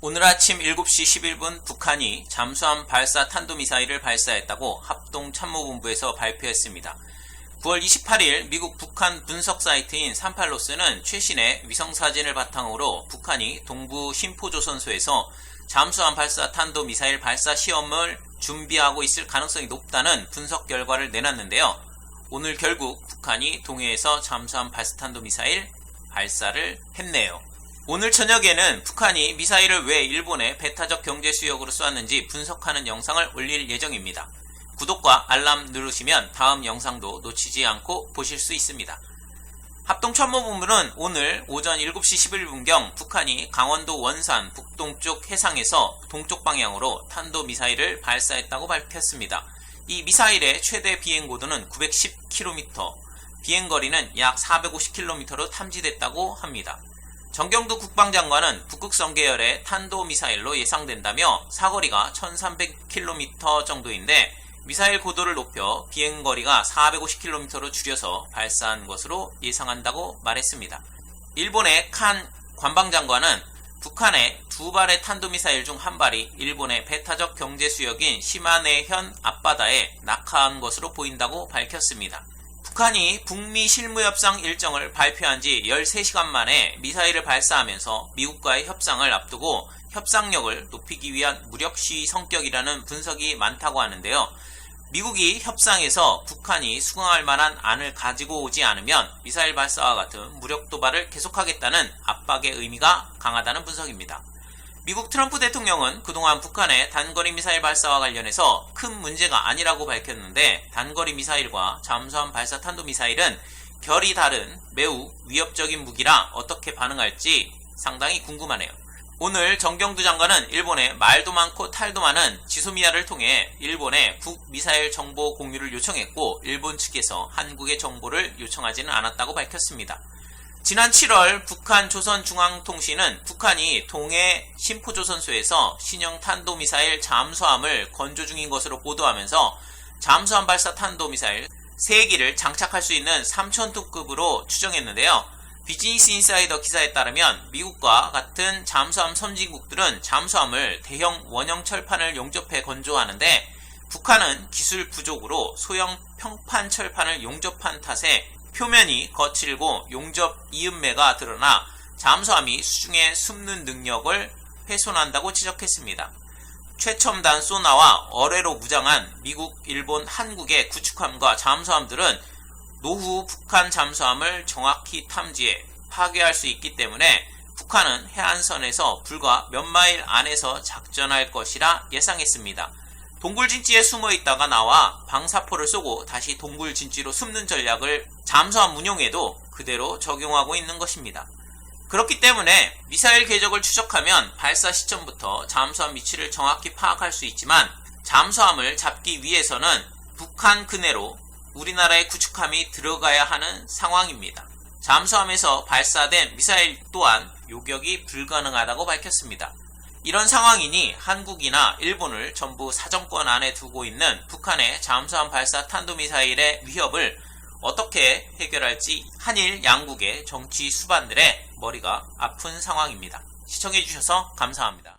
오늘 아침 7시 11분 북한이 잠수함 발사 탄도미사일을 발사했다고 합동참모본부에서 발표했습니다. 9월 28일 미국 북한 분석 사이트인 38로스는 최신의 위성사진을 바탕으로 북한이 동부 심포조선소에서 잠수함 발사 탄도미사일 발사 시험을 준비하고 있을 가능성이 높다는 분석 결과를 내놨는데요. 오늘 결국 북한이 동해에서 잠수함 발사 탄도미사일 발사를 했네요. 오늘 저녁에는 북한이 미사일을 왜 일본의 배타적 경제 수역으로 쏘았는지 분석하는 영상을 올릴 예정입니다. 구독과 알람 누르시면 다음 영상도 놓치지 않고 보실 수 있습니다. 합동참모본부는 오늘 오전 7시 11분경 북한이 강원도 원산 북동쪽 해상에서 동쪽 방향으로 탄도미사일을 발사했다고 밝혔습니다. 이 미사일의 최대 비행고도는 910km, 비행거리는 약 450km로 탐지됐다고 합니다. 정경두 국방장관은 북극성 계열의 탄도미사일로 예상된다며 사거리가 1300km 정도인데 미사일 고도를 높여 비행거리가 450km로 줄여서 발사한 것으로 예상한다고 말했습니다. 일본의 칸 관방장관은 북한의 두 발의 탄도미사일 중 한 발이 일본의 배타적 경제수역인 시마네현 앞바다에 낙하한 것으로 보인다고 밝혔습니다. 북한이 북미 실무협상 일정을 발표한 지 13시간 만에 미사일을 발사하면서 미국과의 협상을 앞두고 협상력을 높이기 위한 무력 시위 성격이라는 분석이 많다고 하는데요. 미국이 협상에서 북한이 수긍할 만한 안을 가지고 오지 않으면 미사일 발사와 같은 무력 도발을 계속하겠다는 압박의 의미가 강하다는 분석입니다. 미국 트럼프 대통령은 그동안 북한의 단거리 미사일 발사와 관련해서 큰 문제가 아니라고 밝혔는데 단거리 미사일과 잠수함 발사 탄도미사일은 결이 다른 매우 위협적인 무기라 어떻게 반응할지 상당히 궁금하네요. 오늘 정경두 장관은 일본의 말도 많고 탈도 많은 지소미아를 통해 일본의 북미사일 정보 공유를 요청했고 일본 측에서 한국의 정보를 요청하지는 않았다고 밝혔습니다. 지난 7월 북한 조선중앙통신은 북한이 동해 심포조선소에서 신형 탄도미사일 잠수함을 건조 중인 것으로 보도하면서 잠수함 발사 탄도미사일 3기를 장착할 수 있는 3000톤급으로 추정했는데요. 비즈니스 인사이더 기사에 따르면 미국과 같은 잠수함 선진국들은 잠수함을 대형 원형 철판을 용접해 건조하는데 북한은 기술 부족으로 소형 평판 철판을 용접한 탓에 표면이 거칠고 용접 이음매가 드러나 잠수함이 수중에 숨는 능력을 훼손한다고 지적했습니다. 최첨단 소나와 어뢰로 무장한 미국, 일본, 한국의 구축함과 잠수함들은 노후 북한 잠수함을 정확히 탐지해 파괴할 수 있기 때문에 북한은 해안선에서 불과 몇 마일 안에서 작전할 것이라 예상했습니다. 동굴진지에 숨어있다가 나와 방사포를 쏘고 다시 동굴진지로 숨는 전략을 잠수함 운용에도 그대로 적용하고 있는 것입니다. 그렇기 때문에 미사일 궤적을 추적하면 발사 시점부터 잠수함 위치를 정확히 파악할 수 있지만 잠수함을 잡기 위해서는 북한 근해로 우리나라의 구축함이 들어가야 하는 상황입니다. 잠수함에서 발사된 미사일 또한 요격이 불가능하다고 밝혔습니다. 이런 상황이니 한국이나 일본을 전부 사정권 안에 두고 있는 북한의 잠수함 발사 탄도미사일의 위협을 어떻게 해결할지 한일 양국의 정치 수반들의 머리가 아픈 상황입니다. 시청해주셔서 감사합니다.